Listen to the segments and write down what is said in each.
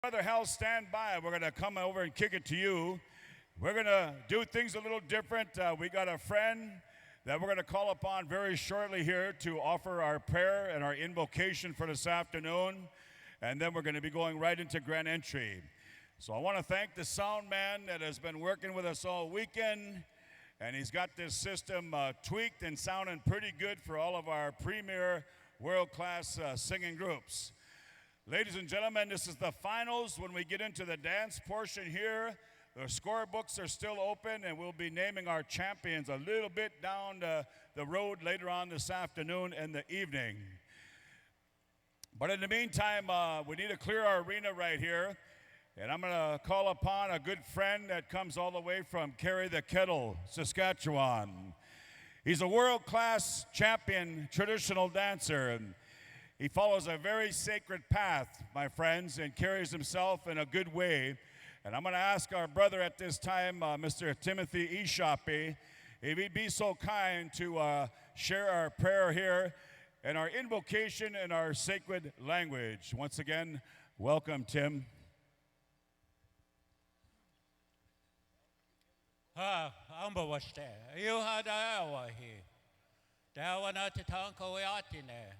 Brother Hal, stand by. We're going to come over and kick it to you. We're going to do things a little different. We got a friend that we're going to call upon very shortly here to offer our prayer and our invocation for this afternoon. And then we're going to be going right into grand entry. So I want to thank the sound man that has been working with us all weekend. And he's got this system tweaked and sounding pretty good for all of our premier world-class singing groups. Ladies and gentlemen, this is the finals. When we get into the dance portion here, the scorebooks are still open, and we'll be naming our champions a little bit down the road later on this afternoon and the evening. But in the meantime, we need to clear our arena right here, and I'm going to call upon a good friend that comes all the way from Carry the Kettle, Saskatchewan. He's a world-class champion traditional dancer, and he follows a very sacred path, my friends, and carries himself in a good way. And I'm going to ask our brother at this time, Mr. Timothy Ahbee, if he'd be so kind to share our prayer here and our invocation in our sacred language. Once again, welcome, Tim. Amba washte. You had a wahi. Dawana tatanko yatine.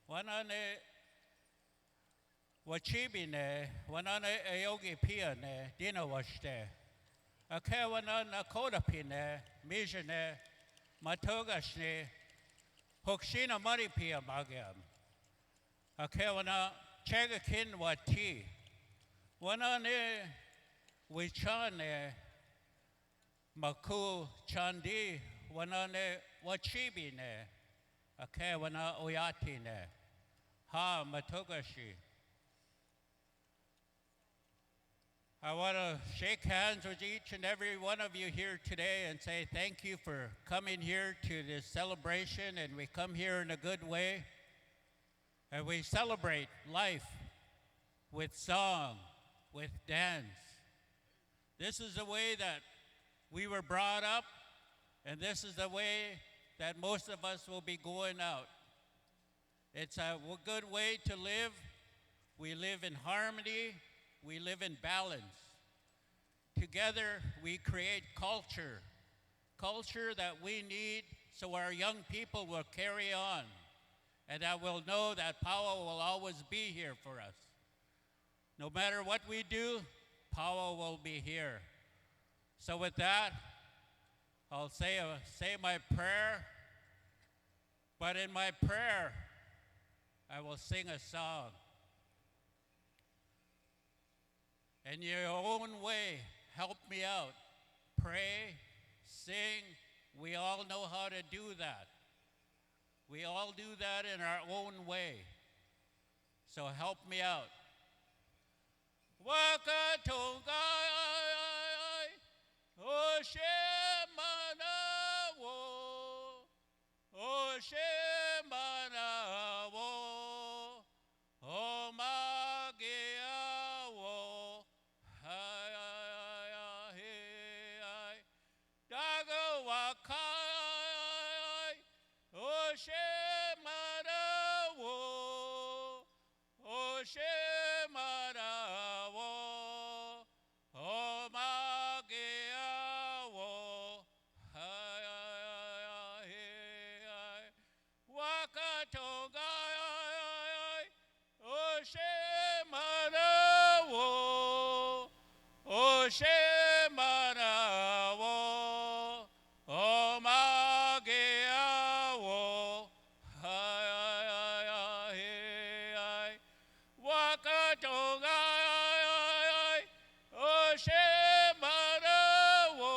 Wanane wachibine, wanane ayogi piane, dina washte. Akawana nakodapine, mijane, matogashne, hokshina maripia magam. Akawana chagakin wati. Wanane wichane, maku chandi, wanane wachibine, akawana oyatine. Ha Matogashi. I want to shake hands with each and every one of you here today and say thank you for coming here to this celebration, and we come here in a good way. And we celebrate life with song, with dance. This is the way that we were brought up, and this is the way that most of us will be going out. It's a good way to live. We live in harmony. We live in balance. Together, we create culture. Culture that we need so our young people will carry on and that we'll know that power will always be here for us. No matter what we do, power will be here. So with that, I'll say my prayer. But in my prayer, I will sing a song. In your own way, help me out. Pray, sing. We all know how to do that. We all do that in our own way. So help me out. Waka tongai, Oshemana wo, Oshemana wo, Omagea wo, hai Daga wakai, Oshemana wo, Oshemana wo, Omagea wo, hai Wakatogai, Oshemana wo, Oshemana wo, Omagea wo, hai Wakatogai, Oshemana wo,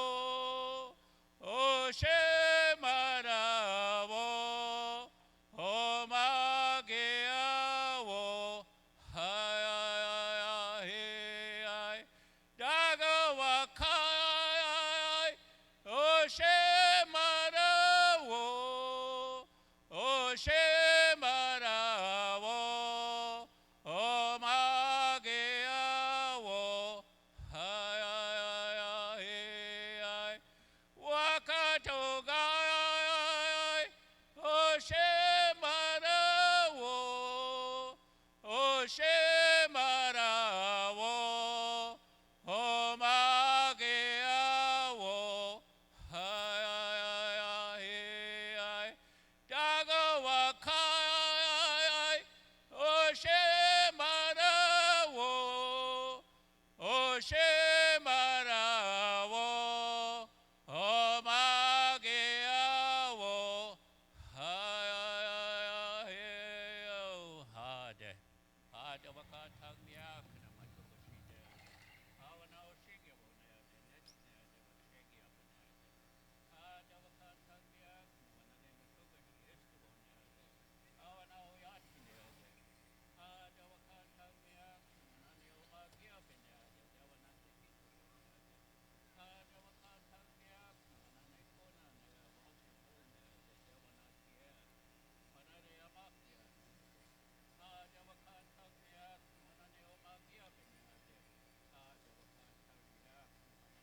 Oshemana wo, Omagea wo, hai Daga wa Shemarawo, Omageawo, Hade, Hade Wakatang Yak, Namatushide, Hawana Shigawo, next Shaggy up in there. Hade Wakatang Yak, Manane Matugashi, Estuon, Hawana Yatin there. Hade Wakatang Yak, Manane Omagi up in there, there were not the people. Hade Wakatang Yak, Manane Kona, there was the moon, there were not here. Manane Yamakia. Hade Wakatang Yak, Manane Omagi up in there. Hade Wakatang Yak,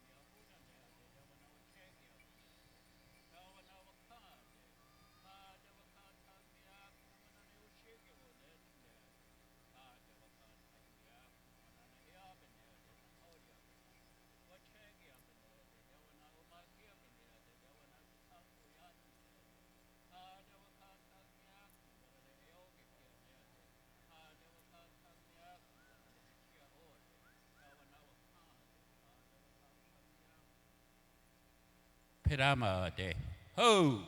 Manane Amuda there, there were no Shaggy up in there. There were no Wakad. Hade Wakatang Yak, Manane Ushigawo, there. Hade Wakatang Yak, Manane Yab in there, Nakodi up in there. What Shaggy up in there, there were no Omagi up in there, there were no Tango Yat in there. Hade Wakatang Yak, Manane Yogi in there. Hade Wakatang Yak, Manane Chia Ord, there were no Wakad. Hade Wakatang Yak. Pirama de. Ho!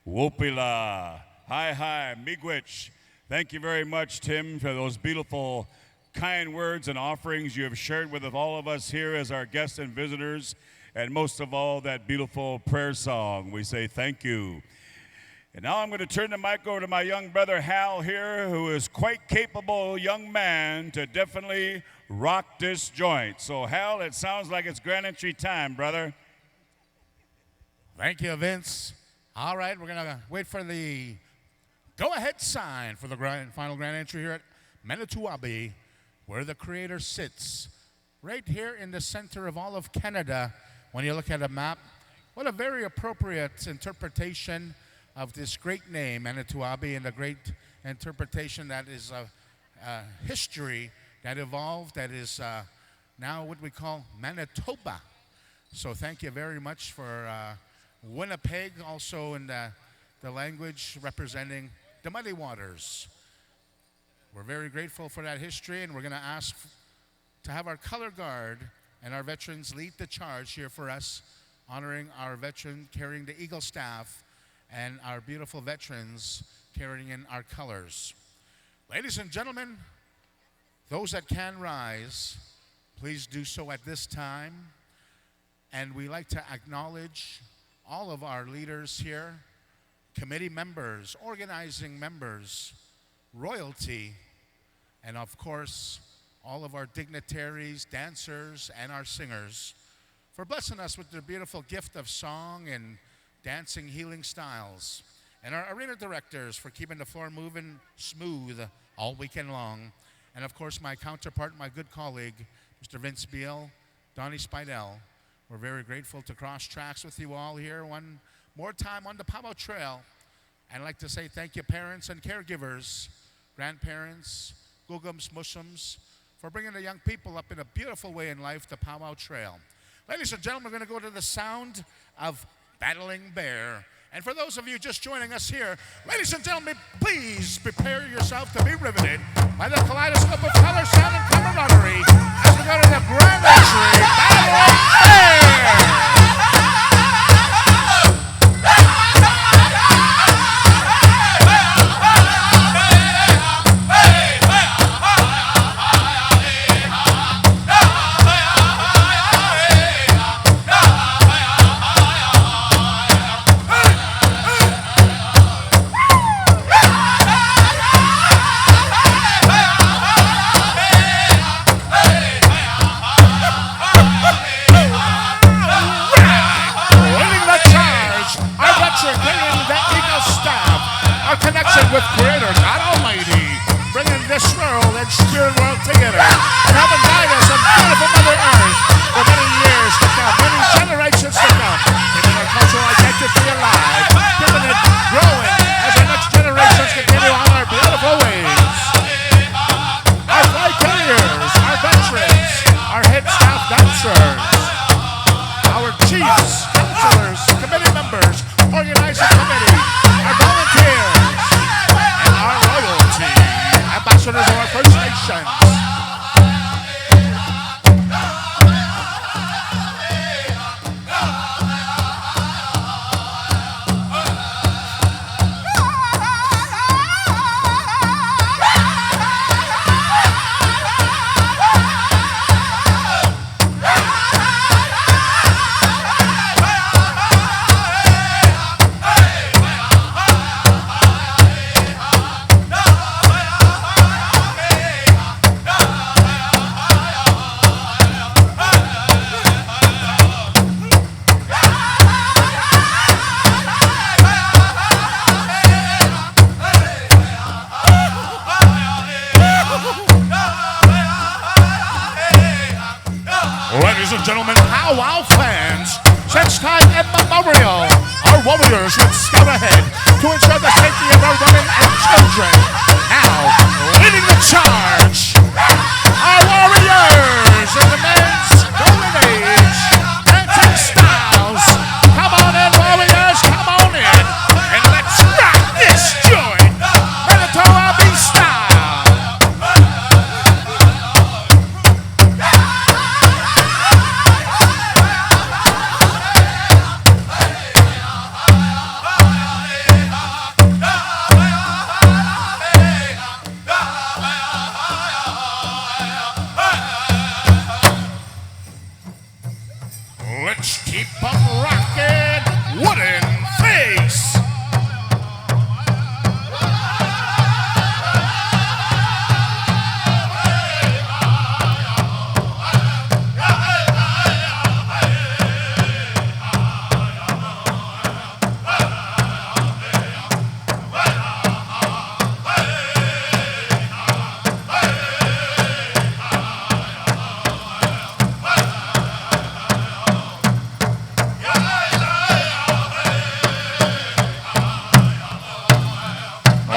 Wopila. Hi, Miigwech. Thank you very much, Tim, for those beautiful, kind words and offerings you have shared with all of us here as our guests and visitors, and most of all, that beautiful prayer song. We say thank you. And now I'm going to turn the mic over to my young brother Hal here, who is quite capable young man to definitely rock this joint. So Hal, it sounds like it's grand entry time, brother. Thank you, Vince. All right, we're going to wait for the go-ahead sign for the final grand entry here at Manito Ahbee, where the Creator sits. Right here in the center of all of Canada, when you look at a map. What a very appropriate interpretation of this great name, Manito Ahbee, and the great interpretation that is history that evolved, that is now what we call Manitoba. So thank you very much for Winnipeg, also in the language representing the Muddy Waters. We're very grateful for that history, and we're going to ask to have our color guard and our veterans lead the charge here for us, honoring our veteran carrying the Eagle staff and our beautiful veterans carrying in our colors. Ladies and gentlemen, those that can rise, please do so at this time. And we like to acknowledge all of our leaders here, committee members, organizing members, royalty, and of course, all of our dignitaries, dancers, and our singers for blessing us with their beautiful gift of song and dancing healing styles. And our arena directors for keeping the floor moving smooth all weekend long. And of course, my counterpart, my good colleague, Mr. Vince Beal, Donnie Spidell. We're very grateful to cross tracks with you all here one more time on the Pow Wow Trail. And I'd like to say thank you, parents and caregivers, grandparents, Gugums, Muslims, for bringing the young people up in a beautiful way in life, the Pow Wow Trail. Ladies and gentlemen, we're going to go to the sound of Battling Bear. And for those of you just joining us here, ladies and gentlemen, please prepare yourself to be riveted by the kaleidoscope of color, sound, and camaraderie as we go to the grand entry, Battling Bear! With Creator God Almighty, bringing this world and spirit world together, and helping guide us on beautiful Mother Earth for many years to come, many generations to come, keeping our cultural identity alive, keeping it growing as our next generations continue on our beautiful ways. Our flight carriers, our veterans, our head staff dancers, our chiefs, counselors, committee members, organizing committee, our volunteers, ambassadors of our First Nations. gentlemen, Pow Wow fans, since time immemorial, our warriors would scout ahead to ensure the safety of our women and children. Now, leading the charge, our warriors in the men's golden age, dancing styles. Come on in, warriors, come on in, and let's rock this joint, Manito Ahbee style. Let's keep on rocking, wooden face.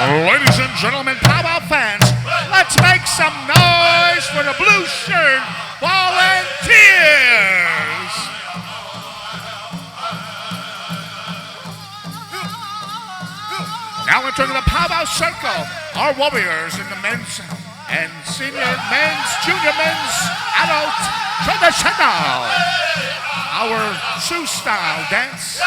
Ladies and gentlemen, Pow Wow fans, let's make some noise for the blue shirt volunteers. Now entering the Pow Wow circle, our warriors in the men's and senior men's, junior men's, adult traditional, our Sioux style dance,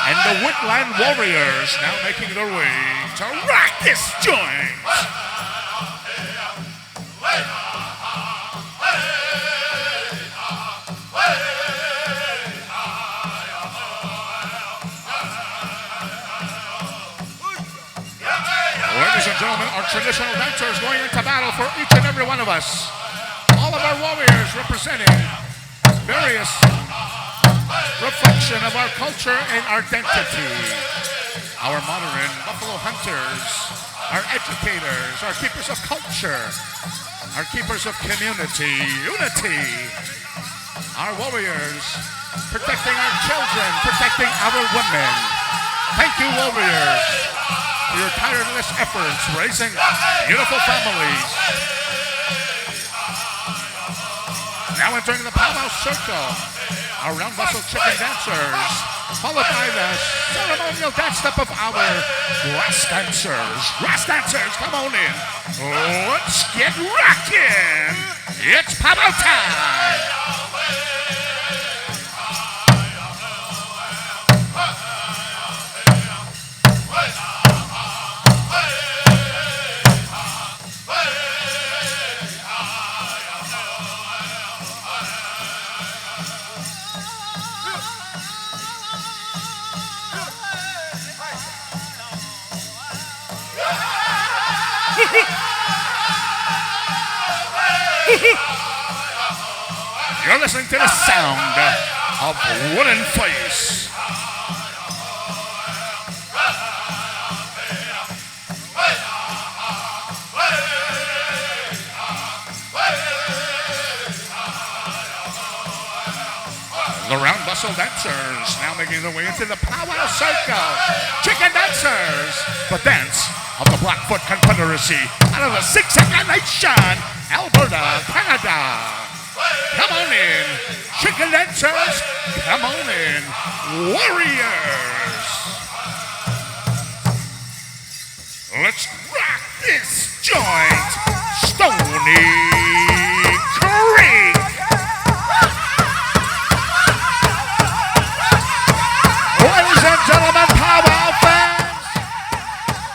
and the Woodland Warriors now making their way to rock this joint. Ladies and gentlemen, our traditional dancers going into battle for each and every one of us. All of our warriors representing various reflection of our culture and identity. Our modern buffalo hunters, our educators, our keepers of culture, our keepers of community, unity. Our warriors protecting our children, protecting our women. Thank you, warriors, for your tireless efforts raising beautiful families. Now entering the Pow Wow circle, our round muscle chicken dancers, followed by the ceremonial dance step of our grass dancers. Grass dancers, come on in. Let's get rockin'. It's Pow Wow time. You're listening to the sound of Wooden Face. The round bustle dancers now making their way into the Pow Wow circle. Chicken dancers, the dance of the Blackfoot Confederacy out of the Siksika Nation, Alberta, Canada. Come on in, chicken dancers. Come on in, warriors. Let's rock this joint, Stony Creek. Ladies and gentlemen, Pow Wow fans,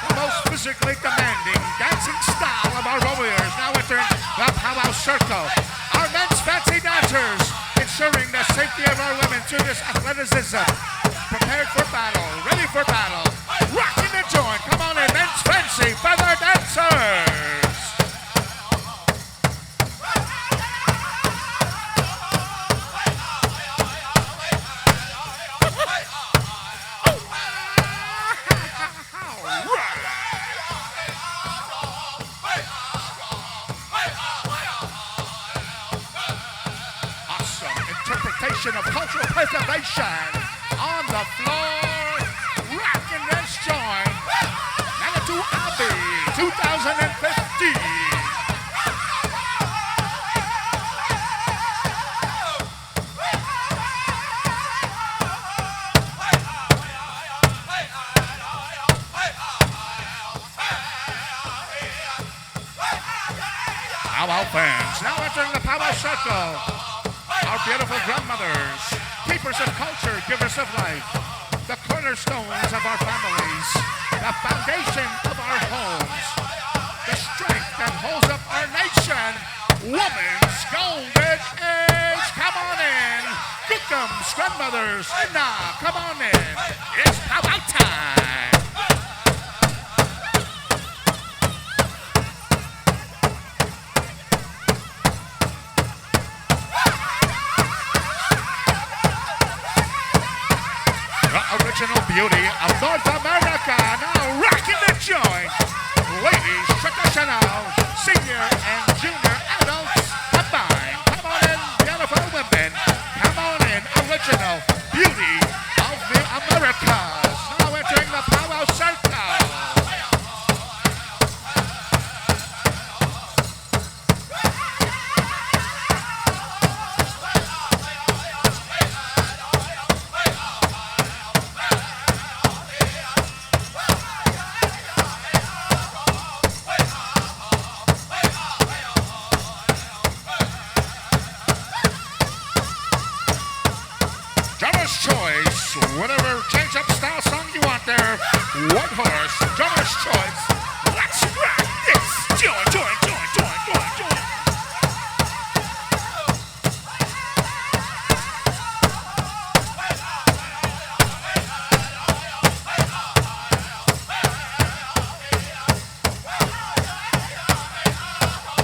the most physically demanding dancing style of our warriors now entering the Pow Wow circle. Our men's fancy dancers, ensuring the safety of our women through this athleticism. Prepared for battle, ready for battle, rocking the joint. Come on in, men's fancy feather dancers. celebration of cultural preservation on the floor, rocking this joint. Manito Ahbee 2015. Pow Wow fans, now entering the Pow Wow Circle. Our beautiful grandmothers, keepers of culture, givers of life, the cornerstones of our families, the foundation of our homes, the strength that holds up our nation, woman's golden age. Come on in. Victims, grandmothers, Inna, come on in. It's Pow Wow time. Original beauty of North America, now rocking the joint. Ladies, traditional, senior and junior adults combined. Come on in, beautiful women. Come on in, original beauty of the Americas. Now entering the Pow Wow Circle. Choice, whatever change-up style song you want there. White Horse, drummer's choice. Let's rock this. Join, join, join, join, join, join.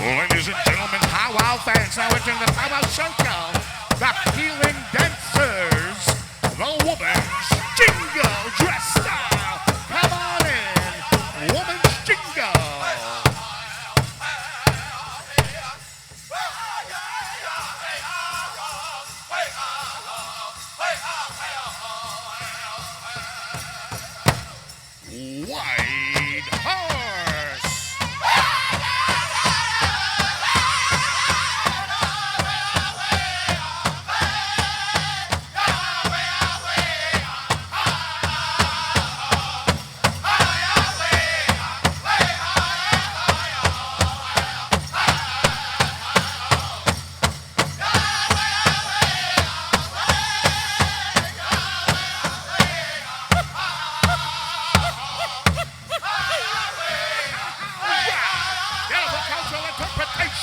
Ladies and gentlemen, Pow Wow fans, now entering the Pow Wow Circle. The healing dancers, the woman's jingle dress style. Come on in, woman's jingle. White Horse.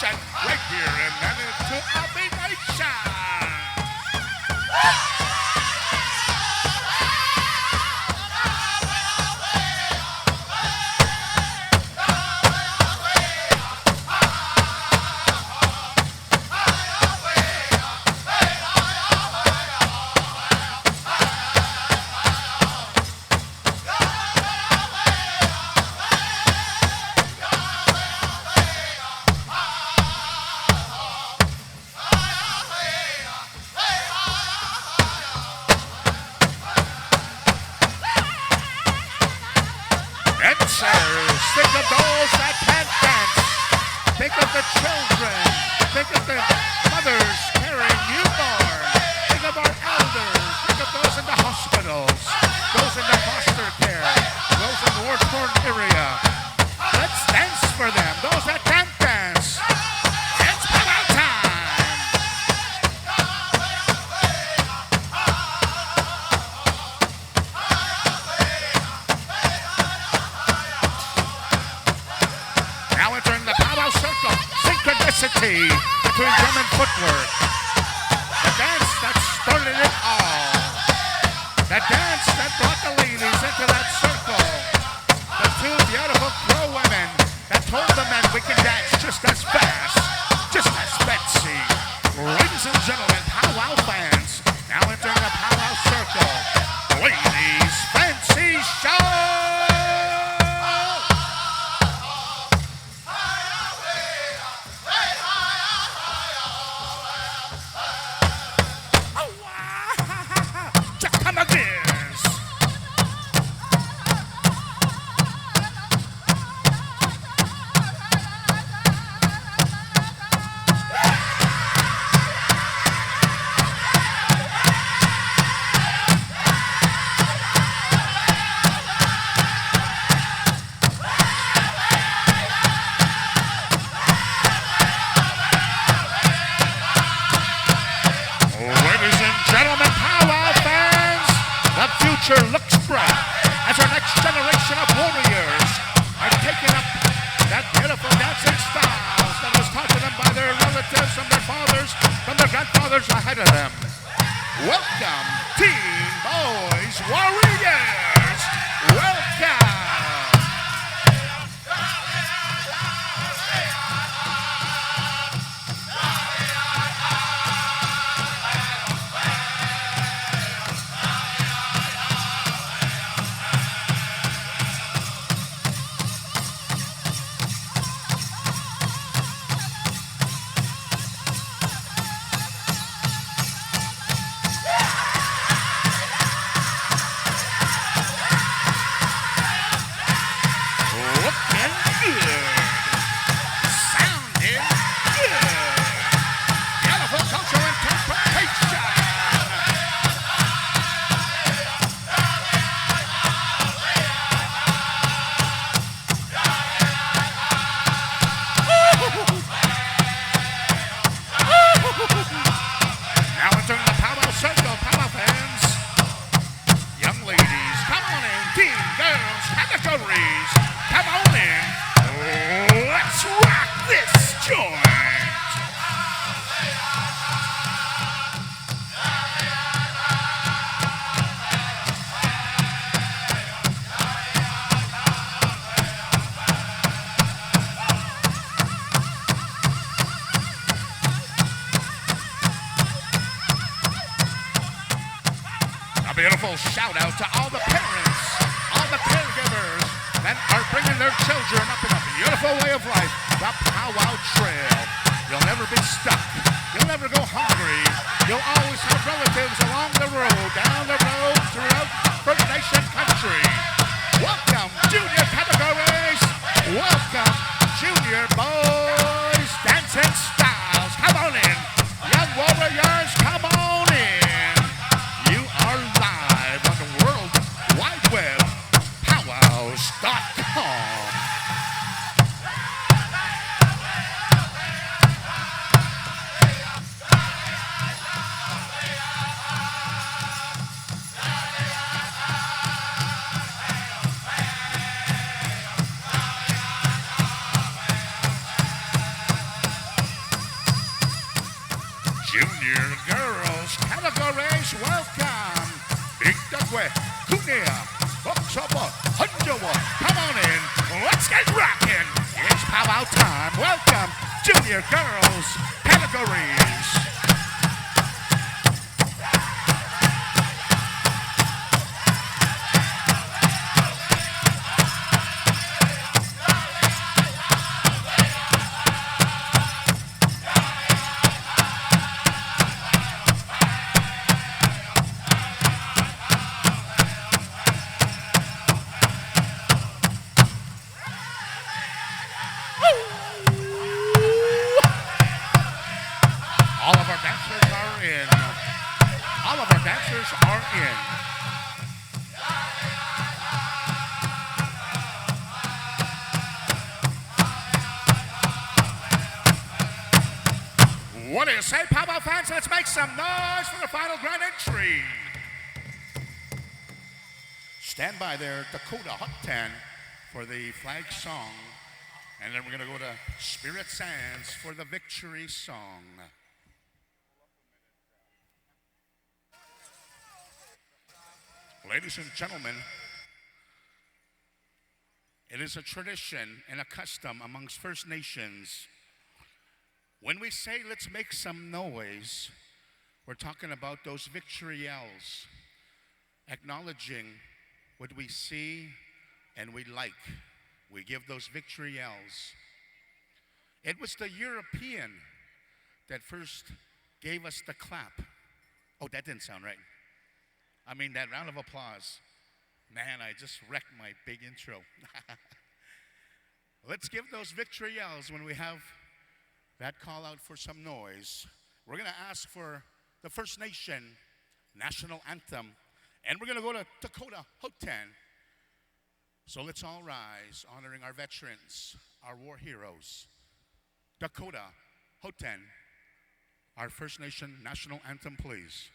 Right here in Manito Ahbee Nation. Dancers, think of those that can't dance. Think of the children. Think of the mothers carrying newborn. Think of our elders. Think of those in the hospitals. Those in the foster care. Those in the war-torn area. Let's dance for them. Those that can't dance. It's Pow Wow time. Now entering the Pow Wow Circle, synchronicity between drum and footwork. The dance that started it all. The dance that brought the ladies into that circle. The two beautiful pro women that told the men we can dance just as fast, just as Betsy. Ladies and gentlemen, Pow Wow fans, now entering the Pow Wow Circle. Ladies, fancy show! Oh, wow. future looks bright as our next generation of warriors are taking up that beautiful dancing styles that was taught to them by their relatives, from their fathers, from their grandfathers ahead of them. Welcome, Teen Boys Warriors! Welcome! A beautiful shout out to all the parents, all the caregivers that are bringing their children up in a beautiful way of life, the Powwow Trail. You'll never be stuck. You'll never go hungry. You'll always have relatives along the road, down the road, throughout First Nation country. Welcome, junior categories. Welcome, junior boys, dancing styles. Come on in. Young warriors, come on in. You are live on the World Wide Web, PowWows.com. Junior girls categories, welcome. Big Dugway, Kunia, Oksaba, Hunjawa, come on in. Let's get rockin'. It's powwow time. Welcome, junior girls categories. All of our dancers are in. All of our dancers are in. What do you say, powwow fans? Let's make some noise for the final grand entry. Stand by there, Dakota Hot 10 for the flag song. And then we're going to go to Spirit Sands for the victory song. Ladies and gentlemen, it is a tradition and a custom amongst First Nations. When we say let's make some noise, we're talking about those victory yells, acknowledging what we see and we like. We give those victory yells. It was the European that first gave us the clap. Oh, that didn't sound right. I mean, that round of applause. Man, I just wrecked my big intro. Let's give those victory yells when we have that call out for some noise. We're going to ask for the First Nation national anthem, and we're going to go to Dakota Hoten. So let's all rise, honoring our veterans, our war heroes. Dakota Hoten, our First Nation national anthem, please.